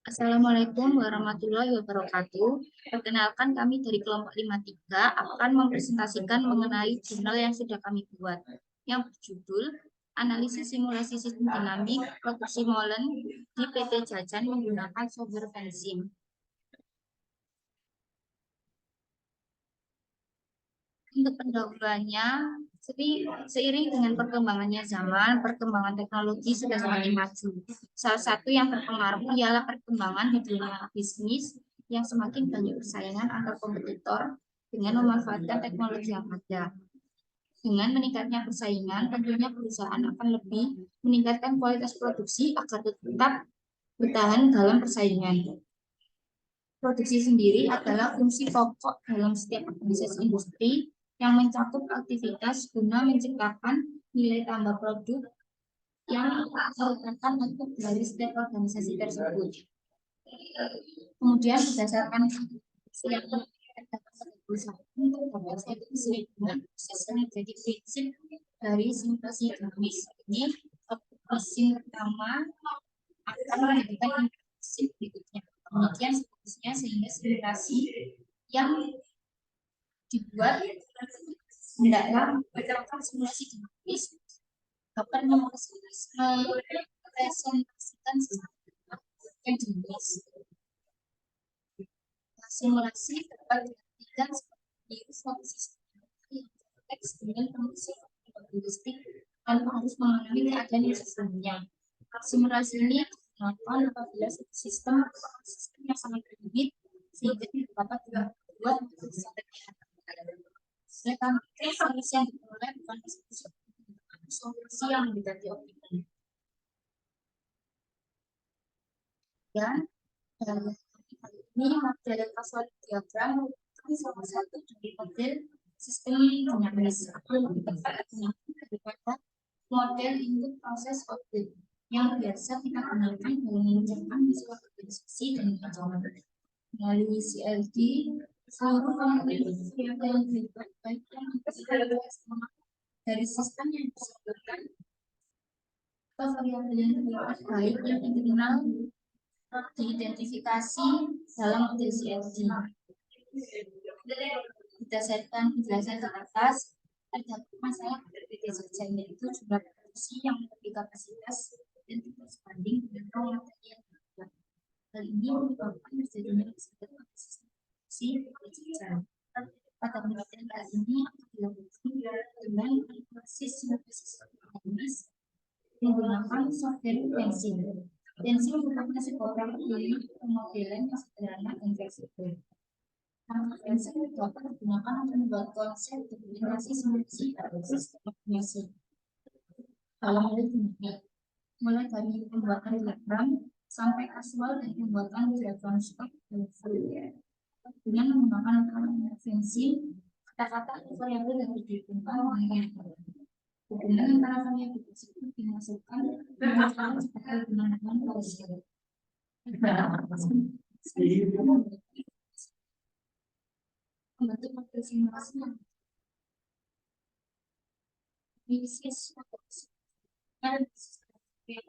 Assalamualaikum warahmatullahi wabarakatuh. Perkenalkan kami dari kelompok 53 akan mempresentasikan mengenai jurnal yang sudah kami buat yang berjudul Analisis Simulasi Sistem Dinamik Produksi Molen di PT Jajan menggunakan software Pensim. Untuk pendahuluannya, seiring dengan perkembangannya zaman, perkembangan teknologi sudah semakin maju. Salah satu yang berpengaruh ialah perkembangan di dunia bisnis yang semakin banyak persaingan antar kompetitor dengan memanfaatkan teknologi yang ada. Dengan meningkatnya persaingan, tentunya perusahaan akan lebih meningkatkan kualitas produksi agar tetap bertahan dalam persaingan. Produksi sendiri adalah fungsi pokok dalam setiap organisasi industri yang mencakup aktivitas guna menciptakan nilai tambah produk yang merupakan untuk dari setiap organisasi tersebut. Kemudian berdasarkan yang terdapat perusahaan terdapat efisiensi proses yang menjadi prinsip dari simulasi dinamis. Ini prinsip pertama akan menjadikan prinsip berikutnya. Demikian seterusnya sehingga simulasi yang dibuat hendaklah berdasarkan simulasi dinamis dapat merepresentasikan sistem yang dinamis. Simulasi dapat diartikan sebagai suatu sistem yang kompleks dengan fungsi logistik tanpa harus mengalami keadaan yang sesungguhnya. Simulasi ini digunakan apabila sistem yang sangat rumit sehingga tidak dapat dibuat untuk disatukan. Oleh karena itu, solusi yang diperoleh bukan solusi yang mendekati optimal. Dan ini model kasual diagram merupakan salah satu dari model sistem dinamis atau lebih tepat daripada model input proses output yang biasa kita gunakan dalam mengerjakan visual organisasi dan manajemen. Melalui CLD, seluruh komponen variabel yang terlibat baik yang eksternal dari sistem yang disebutkan atau variabel yang terlibat baik yang internal diidentifikasi dalam model CLD. Berdasarkan penjelasan di atas, terdapat masalah PT Jajan yaitu jumlah produksi yang melebihi kapasitas dan tidak sebanding dengan raw materi yang ada. Hal ini menyebabkan terjadinya kesalahan pada sistem produksi PT Jajan. Pada penelitian kali ini akan dilakukan dengan analisis simulasi dinamis menggunakan software Pensim. Pensim merupakan sebuah pemodelan yang sederhana dan fleksibel. Pensim dapat digunakan untuk membuat konsep dokumentasi simulasi atau sistem optimasi. Dalam hal ini, mulai dari pembuatan diagram sampai kasual dan pembuatan diagram stok dan fluid. Dengan menggunakan Pensim, kata-kata variabel yang dihubungkan dengan hubungan antara variabel tersebut dimasukkan dengan sebagai penanganan klausul. Membentuk model simulasi yang bisnis dan yang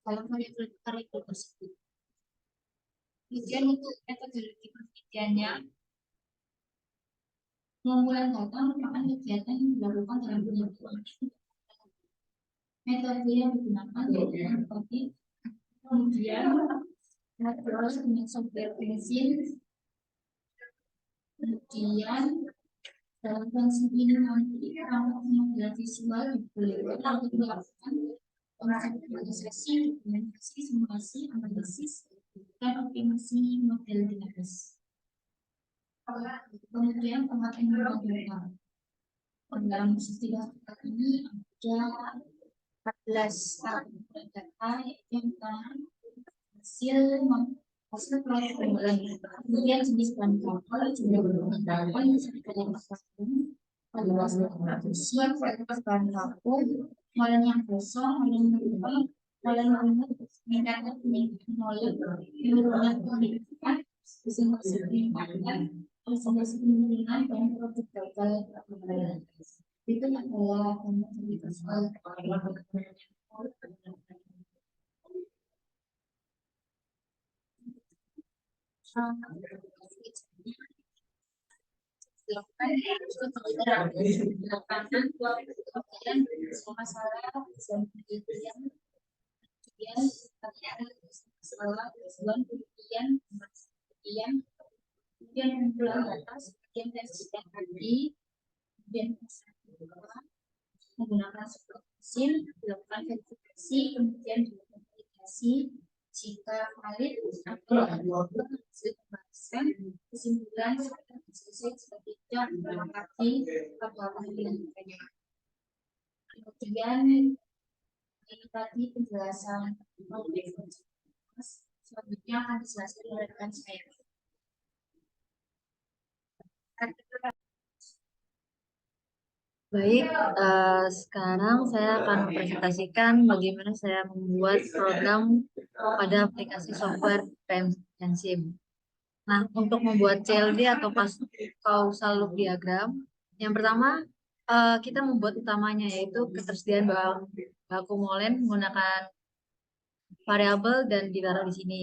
dalam variabel tersebut. Kemudian untuk metodologi penelitiannya, pengumpulan data merupakan kegiatan yang dilakukan dalam penelitian. Metode yang digunakan yaitu metode kemudian ngobrol dengan software Pensim, kemudian dalam Pensim ini nanti pengambilan visual dibolehkan untuk melakukan konseptualisasi, dokumentasi, simulasi, analisis, dan optimasi model dinamis. Kemudian pengambilan data. Dalam istilah ini ada 14 data yang hasil proyek, kemudian jenis bahan baku, jumlah bahan produksi, bahan baku, molen yang kosong, molen yang molen meningkatkan molen, menurunkan peningkatan, presentasi kemungkinan dan produk gagal itu adalah komoditas dilakukan masalah dan penelitian kemudian masalah dan penelitian kemudian pengumpulan data kemudian tes lagi kemudian menggunakan sebuah mesin dilakukan verifikasi kemudian dilakukan validasi jika valid atau hasil pembahasan kesimpulan selesai seperti itu melengkapi atau penelitiannya. Kemudian ini tadi penjelasan selanjutnya akan dijelaskan oleh rekan saya. Baik, sekarang saya akan mempresentasikan bagaimana saya membuat program pada aplikasi software PM dan SIM. Nah, untuk membuat CLD atau causal loop diagram, yang pertama kita membuat utamanya yaitu ketersediaan baku molen menggunakan variabel dan ditaruh di sini.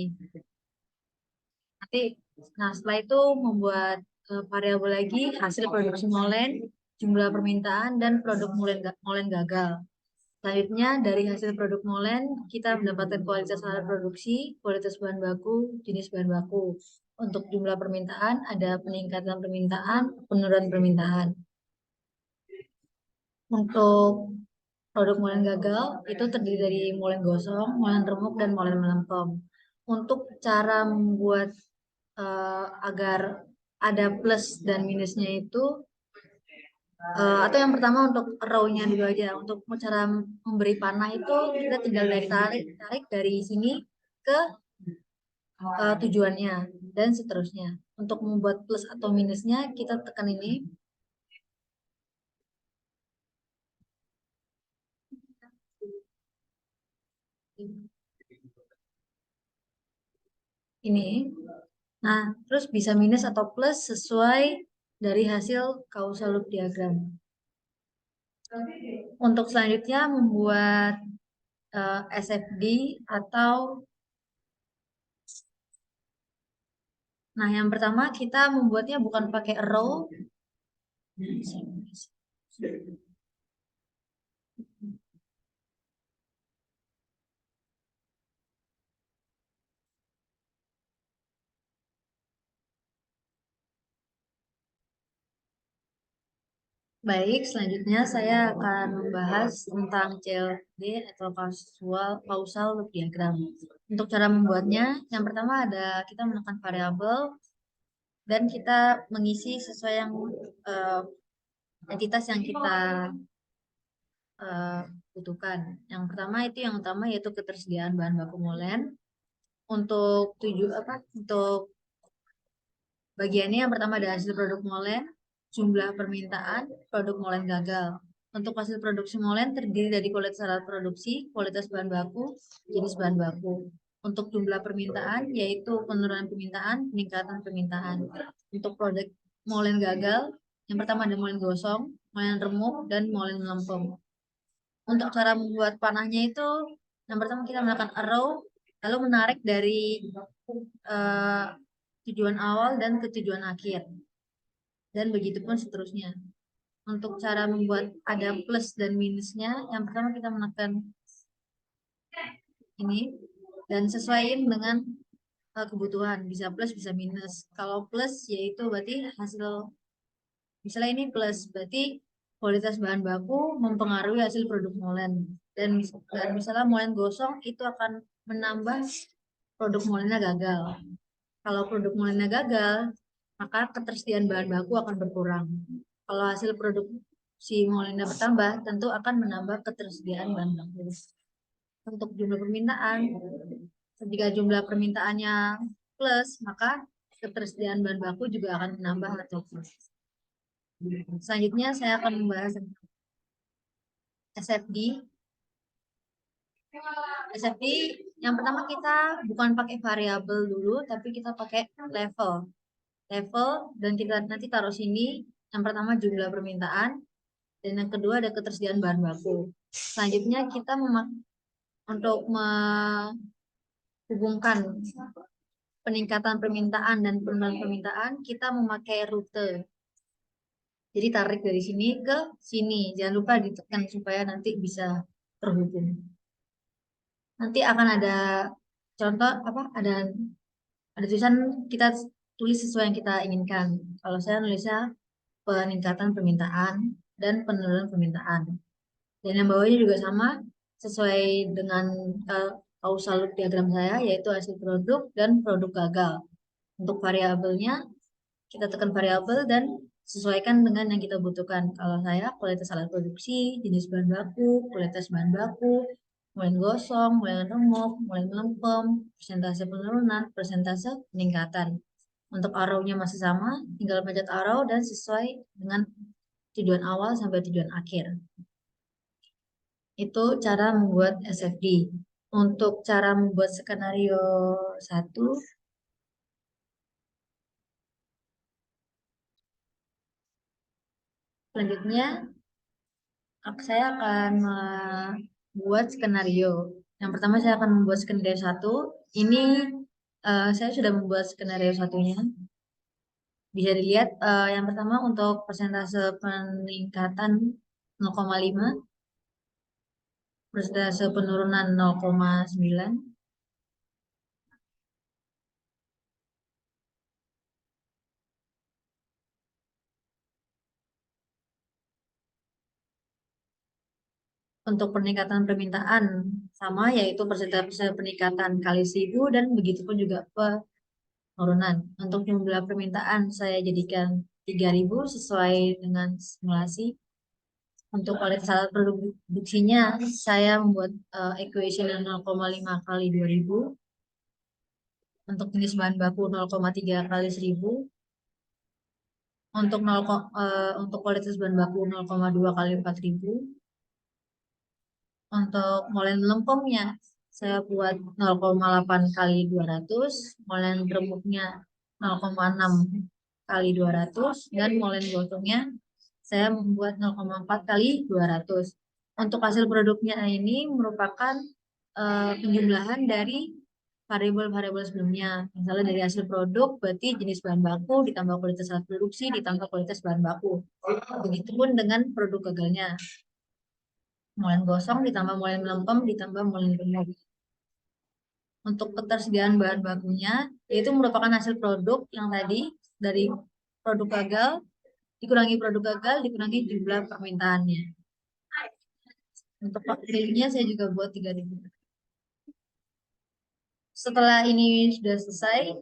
Nanti, setelah itu membuat variabel lagi hasil produksi molen, jumlah permintaan dan produk molen gagal. Selanjutnya dari hasil produk molen kita mendapatkan kualitas alat produksi, kualitas bahan baku, jenis bahan baku. Untuk jumlah permintaan ada peningkatan permintaan, penurunan permintaan. Untuk produk molen gagal itu terdiri dari molen gosong, molen remuk dan molen melempem. Untuk cara membuat agar ada plus dan minusnya itu atau yang pertama untuk row-nya dulu aja. Untuk cara memberi panah itu kita tinggal tarik dari sini ke tujuannya dan seterusnya. Untuk membuat plus atau minusnya kita tekan ini. Ini. Nah, terus bisa minus atau plus sesuai dari hasil causal loop diagram. Untuk selanjutnya membuat SFD atau yang pertama kita membuatnya bukan pakai row. Baik, selanjutnya saya akan membahas tentang CLD atau causal loop diagram. Untuk cara membuatnya, yang pertama ada kita menekan variabel dan kita mengisi sesuai yang entitas yang kita butuhkan. Yang pertama itu yang utama yaitu ketersediaan bahan baku molen. Untuk untuk bagiannya yang pertama ada hasil produk molen, jumlah permintaan, produk molen gagal. Untuk hasil produksi molen terdiri dari kualitas alat produksi, kualitas bahan baku, jenis bahan baku. Untuk jumlah permintaan yaitu penurunan permintaan, peningkatan permintaan. Untuk produk molen gagal, yang pertama ada molen gosong, molen remuk, dan molen melempem. Untuk cara membuat panahnya itu, yang pertama kita menggunakan arrow, lalu menarik dari tujuan awal dan ke tujuan akhir. Dan begitu pun seterusnya. Untuk cara membuat ada plus dan minusnya, yang pertama kita menekan ini dan sesuaiin dengan kebutuhan, bisa plus bisa minus. Kalau plus yaitu berarti hasil, misalnya ini plus berarti kualitas bahan baku mempengaruhi hasil produk molen, dan misalnya molen gosong itu akan menambah produk molennya gagal. Kalau produk molennya gagal, maka ketersediaan bahan baku akan berkurang. Kalau hasil produksi molennya bertambah, tentu akan menambah ketersediaan bahan baku. Untuk jumlah permintaan, jika jumlah permintaannya plus, maka ketersediaan bahan baku juga akan menambah atau plus. Selanjutnya saya akan membahas tentang SFD. SFD yang pertama kita bukan pakai variabel dulu, tapi kita pakai level. level dan kita nanti taruh sini. Yang pertama jumlah permintaan dan yang kedua ada ketersediaan bahan baku. Selanjutnya kita untuk menghubungkan peningkatan permintaan dan penurunan permintaan, kita memakai rute. Jadi tarik dari sini ke sini. Jangan lupa ditekan supaya nanti bisa terhubung. Nanti akan ada contoh apa? Ada tulisan, kita tulis sesuai yang kita inginkan. Kalau saya nulisnya peningkatan permintaan dan penurunan permintaan. Dan yang bawahnya juga sama sesuai dengan causal diagram saya, yaitu hasil produk dan produk gagal. Untuk variabelnya kita tekan variabel dan sesuaikan dengan yang kita butuhkan. Kalau saya kualitas alat produksi, jenis bahan baku, kualitas bahan baku, mulai gosong, mulai remuk, mulai melempem, persentase penurunan, persentase peningkatan. Untuk arrow-nya masih sama, tinggal pencet arrow dan sesuai dengan tujuan awal sampai tujuan akhir. Itu cara membuat SFD. Untuk cara membuat skenario 1, selanjutnya saya akan membuat skenario. Yang pertama saya akan membuat skenario 1. Ini saya sudah membuat skenario satunya. Bisa dilihat yang pertama untuk persentase peningkatan 0,5, persentase penurunan 0,9, untuk peningkatan permintaan sama, yaitu persentase peningkatan kali 1000 dan begitupun juga penurunan. Untuk jumlah permintaan saya jadikan 3000 sesuai dengan simulasi. Untuk kualitas alat produksinya saya membuat equation 0,5 kali 2000. Untuk jenis bahan baku 0,3 kali 1000. Untuk kualitas bahan baku 0,2 kali 4000. Untuk molen lempemnya saya buat 0,8 kali 200, molen remuknya 0,6 kali 200, dan molen gosongnya saya membuat 0,4 kali 200. Untuk hasil produknya ini merupakan penjumlahan dari variabel-variabel sebelumnya. Misalnya dari hasil produk berarti jenis bahan baku ditambah kualitas alat produksi ditambah kualitas bahan baku. Begitupun dengan produk gagalnya. Molen gosong ditambah molen melempem ditambah molen remuk. Untuk ketersediaan bahan bakunya, yaitu merupakan hasil produk yang tadi dari produk gagal dikurangi jumlah permintaannya. Untuk waktunya saya juga buat 3000. Setelah ini sudah selesai,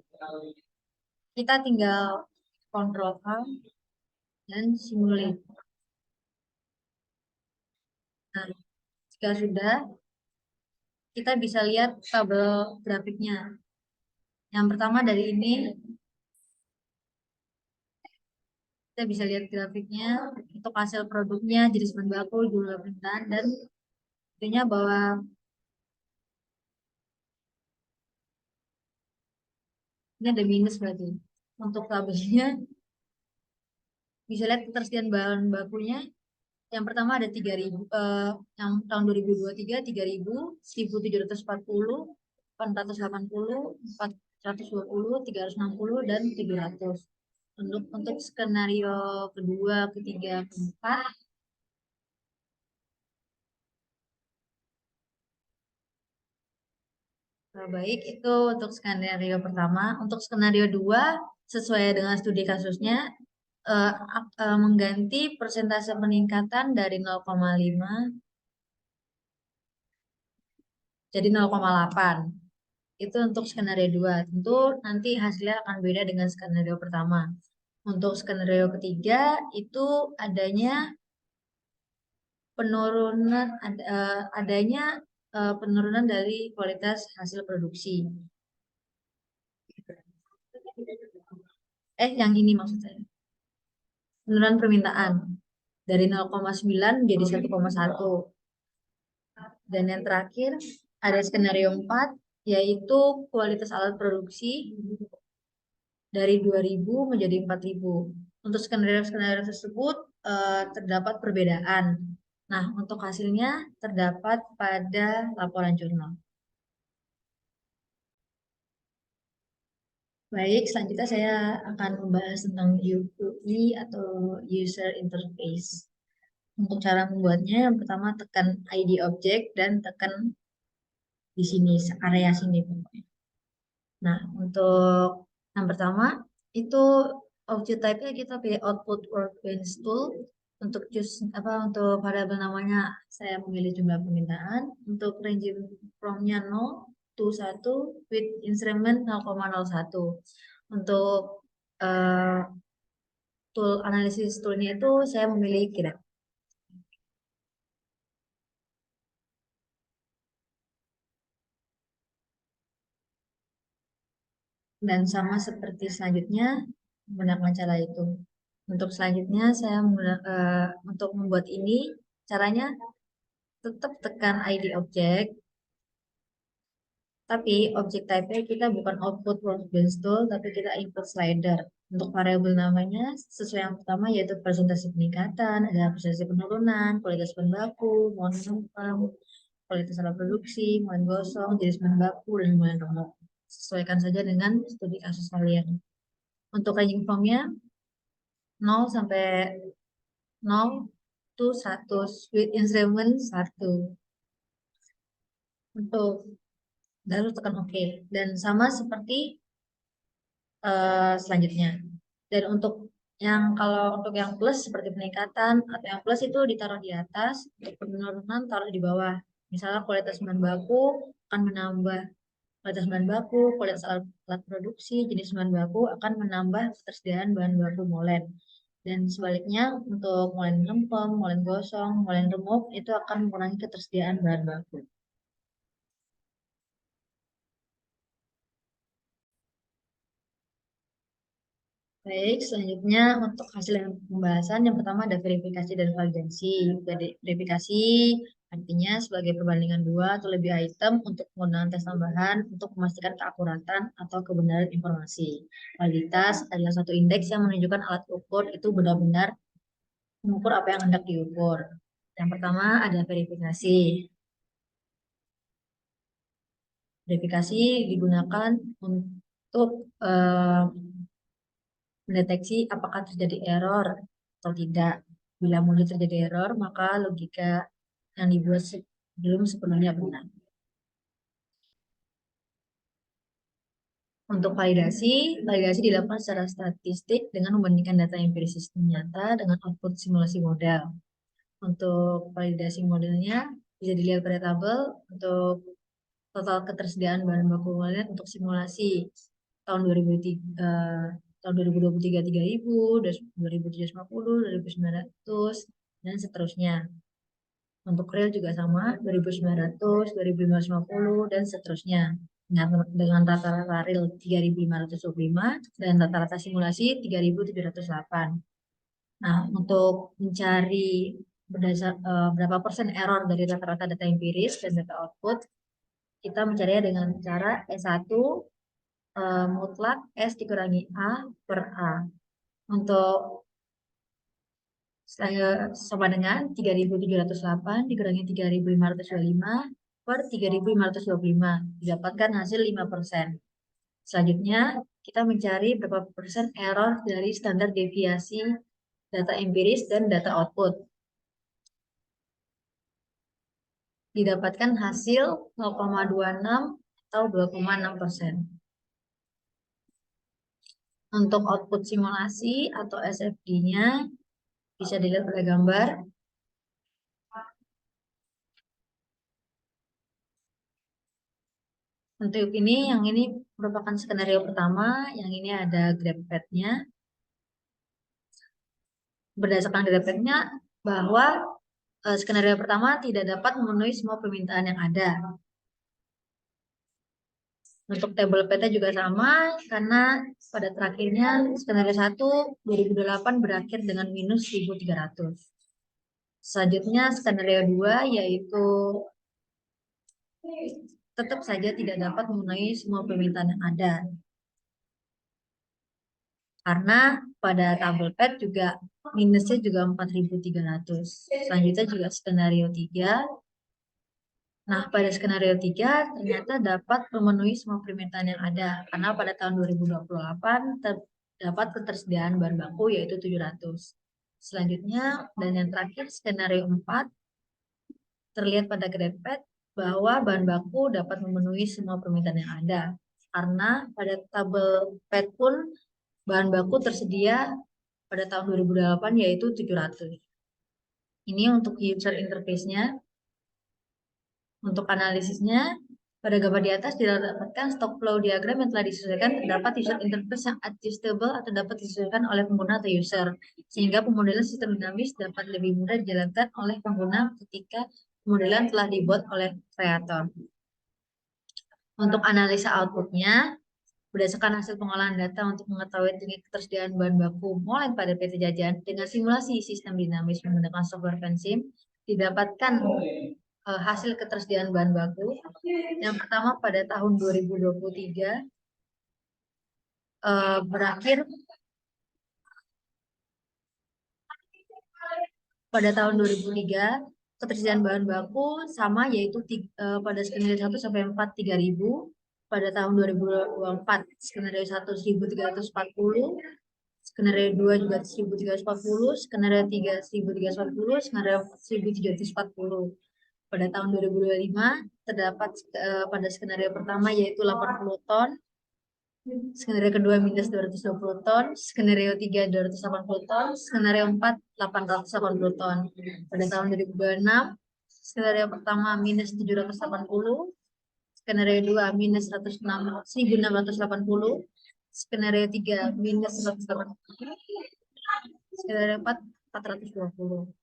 kita tinggal kontrol A dan simulate. Nah, jika sudah, kita bisa lihat tabel grafiknya. Yang pertama dari ini, kita bisa lihat grafiknya untuk hasil produknya, jenis bahan baku, jumlah permintaan, dan tentunya bahwa ini ada minus berarti. Untuk tabelnya bisa lihat ketersediaan bahan bakunya. Yang pertama ada 3000, yang tahun 2023 3000, 1740, 480, 420, 360, dan 700. Untuk skenario kedua, ketiga, keempat, baik, itu untuk skenario pertama. Untuk skenario 2, sesuai dengan studi kasusnya, mengganti persentase peningkatan dari 0,5 jadi 0,8. Itu untuk skenario 2. Tentu nanti hasilnya akan beda dengan skenario pertama. Untuk skenario ketiga itu adanya penurunan dari kualitas hasil produksi. Yang ini maksud saya. Penurunan permintaan dari 0,9 jadi 1,1. Dan yang terakhir ada skenario 4, yaitu kualitas alat produksi dari 2.000 menjadi 4.000. Untuk skenario-skenario tersebut terdapat perbedaan. Nah, untuk hasilnya terdapat pada laporan jurnal. Baik, selanjutnya saya akan membahas tentang UI atau User Interface. Untuk cara membuatnya, yang pertama tekan ID objek dan tekan di sini, area sini pokoknya. Nah, untuk yang pertama itu object type-nya kita pilih output workbench tool. Untuk choose untuk variabel namanya saya memilih jumlah permintaan. Untuk range from-nya 0 to 1 with instrument 0,01. Untuk eh, tool analisis toolnya itu saya memilih kira. Dan sama seperti selanjutnya menggunakan cara itu. Untuk selanjutnya saya untuk membuat ini caranya tetap tekan ID objek, tapi objek type-nya kita bukan output workbench tool, tapi kita input slider. Untuk variabel namanya sesuai yang pertama yaitu presentasi peningkatan, ada presentasi penurunan, kualitas bahan baku, muatan penumpang, kualitas alat produksi, muatan gosong, jenis bahan baku, dan muatan remuk. Sesuaikan saja dengan studi kasus kalian. Untuk ranging from-nya 0 sampai 0 to 1 with instrument 1. Untuk lalu tekan OK. Dan sama seperti selanjutnya. Dan untuk kalau untuk yang plus seperti peningkatan atau yang plus itu ditaruh di atas, untuk penurunan taruh di bawah. Misalnya kualitas bahan baku akan menambah kualitas bahan baku, kualitas alat produksi, jenis bahan baku akan menambah ketersediaan bahan baku molen. Dan sebaliknya untuk molen lempem, molen gosong, molen remuk itu akan mengurangi ketersediaan bahan baku. Baik, selanjutnya untuk hasil pembahasan yang pertama ada verifikasi dan validasi. Verifikasi artinya sebagai perbandingan dua atau lebih item untuk penggunaan tes tambahan untuk memastikan keakuratan atau kebenaran informasi. Validitas adalah satu indeks yang menunjukkan alat ukur itu benar-benar mengukur apa yang hendak diukur. Yang pertama ada verifikasi. Verifikasi digunakan untuk mendeteksi apakah terjadi error atau tidak. Bila muncul terjadi error, maka logika yang dibuat belum sepenuhnya benar. Untuk validasi, validasi dilakukan secara statistik dengan membandingkan data empiris sistem nyata dengan output simulasi model. Untuk validasi modelnya bisa dilihat pada tabel untuk total ketersediaan bahan baku molen untuk simulasi tahun 2003, tahun 2023 3.000, 2750, 2.900 dan seterusnya. Untuk real juga sama 2.900, 2.550 dan seterusnya. Dengan rata-rata real 3.525 dan rata-rata simulasi 3.708. Nah, untuk mencari berapa persen error dari rata-rata data empiris dan data output, kita mencarinya dengan cara S1 mutlak S dikurangi A per A. Untuk sama dengan 3.708 dikurangi 3.525 per 3.525. Didapatkan hasil 5%. Selanjutnya, kita mencari berapa persen error dari standar deviasi data empiris dan data output. Didapatkan hasil 0,26 atau 2,6%. Untuk output simulasi atau SFD-nya bisa dilihat pada gambar. Untuk yang ini merupakan skenario pertama, yang ini ada graph pad-nya. Berdasarkan graph pad-nya bahwa skenario pertama tidak dapat memenuhi semua permintaan yang ada. Untuk tabel peta juga sama, karena pada terakhirnya skenario 1 2008 berakhir dengan minus 1.300. Selanjutnya skenario 2 yaitu tetap saja tidak dapat memenuhi semua permintaan yang ada. Karena pada tabel PET juga minusnya juga 4.300. Selanjutnya juga skenario 3. Nah, pada skenario 3 ternyata dapat memenuhi semua permintaan yang ada. Karena pada tahun 2028 terdapat ketersediaan bahan baku yaitu 700. Selanjutnya, dan yang terakhir skenario 4 terlihat pada grade PET bahwa bahan baku dapat memenuhi semua permintaan yang ada. Karena pada tabel PET pun bahan baku tersedia pada tahun 2008 yaitu 700. Ini untuk user interface-nya. Untuk analisisnya, pada gambar di atas didapatkan stock flow diagram yang telah disesuaikan terdapat user interface yang adjustable atau dapat disesuaikan oleh pengguna atau user. Sehingga pemodelan sistem dinamis dapat lebih mudah dijalankan oleh pengguna ketika pemodelan telah dibuat oleh kreator. Untuk analisa outputnya, berdasarkan hasil pengolahan data untuk mengetahui tingkat ketersediaan bahan baku molen pada PT Jajan dengan simulasi sistem dinamis menggunakan software Vensim, didapatkan hasil ketersediaan bahan baku. Yang pertama pada tahun 2023 berakhir pada tahun 2003 ketersediaan bahan baku sama yaitu pada skenario 1 sampai 4 3.000. Pada tahun 2024 skenario 1 1.340, skenario 2 juga 1.340, skenario 3 1.340, skenario 1.740. Pada tahun 2025 terdapat pada skenario pertama yaitu 80 ton, skenario kedua minus 220 ton, skenario 3 280 ton, skenario 4 880 ton. Pada tahun 2026 skenario pertama minus 780, skenario 2 minus 1680, skenario 3 minus 180, skenario 4 420.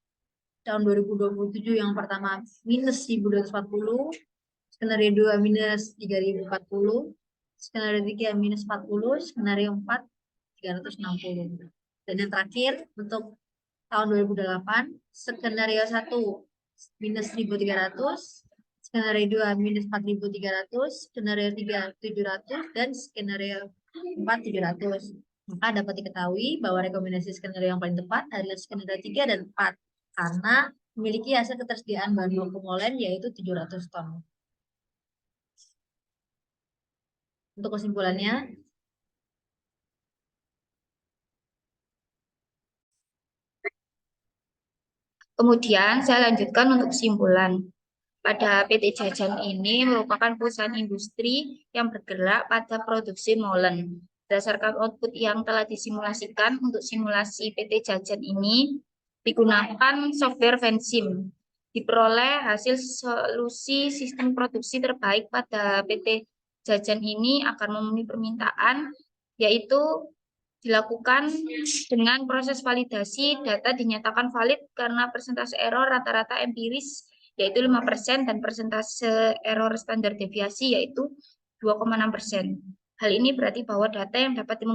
Tahun 2027 yang pertama minus 1240, skenario 2 minus 3040, skenario 3 minus 40, skenario 4 360. Dan yang terakhir untuk tahun 2008 skenario 1 minus 1300, skenario 2 minus 4300, skenario 3 700, dan skenario 4 700. Maka dapat diketahui bahwa rekomendasi skenario yang paling tepat adalah skenario 3 dan 4 karena memiliki hasil ketersediaan bahan baku molen yaitu 700 ton. Untuk kesimpulannya, Kemudian saya lanjutkan untuk kesimpulan. Pada PT Jajan ini merupakan perusahaan industri yang bergerak pada produksi molen. Berdasarkan output yang telah disimulasikan untuk simulasi PT Jajan ini, digunakan software Vensim. Diperoleh hasil solusi sistem produksi terbaik pada PT Jajan ini akan memenuhi permintaan, yaitu dilakukan dengan proses validasi. Data dinyatakan valid karena persentase error rata-rata empiris yaitu 5% dan persentase error standar deviasi yaitu 2,6%. Hal ini berarti bahwa data yang dapat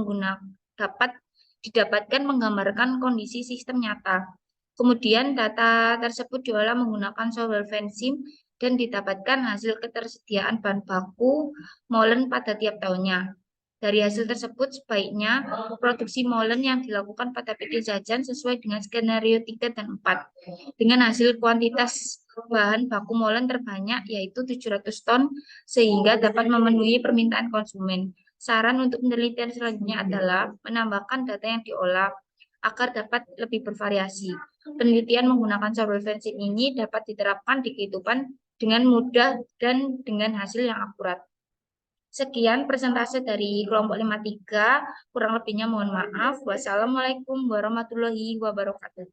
didapatkan menggambarkan kondisi sistem nyata. Kemudian data tersebut diolah menggunakan software Vensim dan didapatkan hasil ketersediaan bahan baku molen pada tiap tahunnya. Dari hasil tersebut, sebaiknya produksi molen yang dilakukan pada PT Jajan sesuai dengan skenario 3 dan 4. Dengan hasil kuantitas bahan baku molen terbanyak, yaitu 700 ton, sehingga dapat memenuhi permintaan konsumen. Saran untuk penelitian selanjutnya adalah menambahkan data yang diolah agar dapat lebih bervariasi. Penelitian menggunakan software Vensim ini dapat diterapkan di kehidupan dengan mudah dan dengan hasil yang akurat. Sekian presentase dari kelompok 53, kurang lebihnya mohon maaf. Wassalamualaikum warahmatullahi wabarakatuh.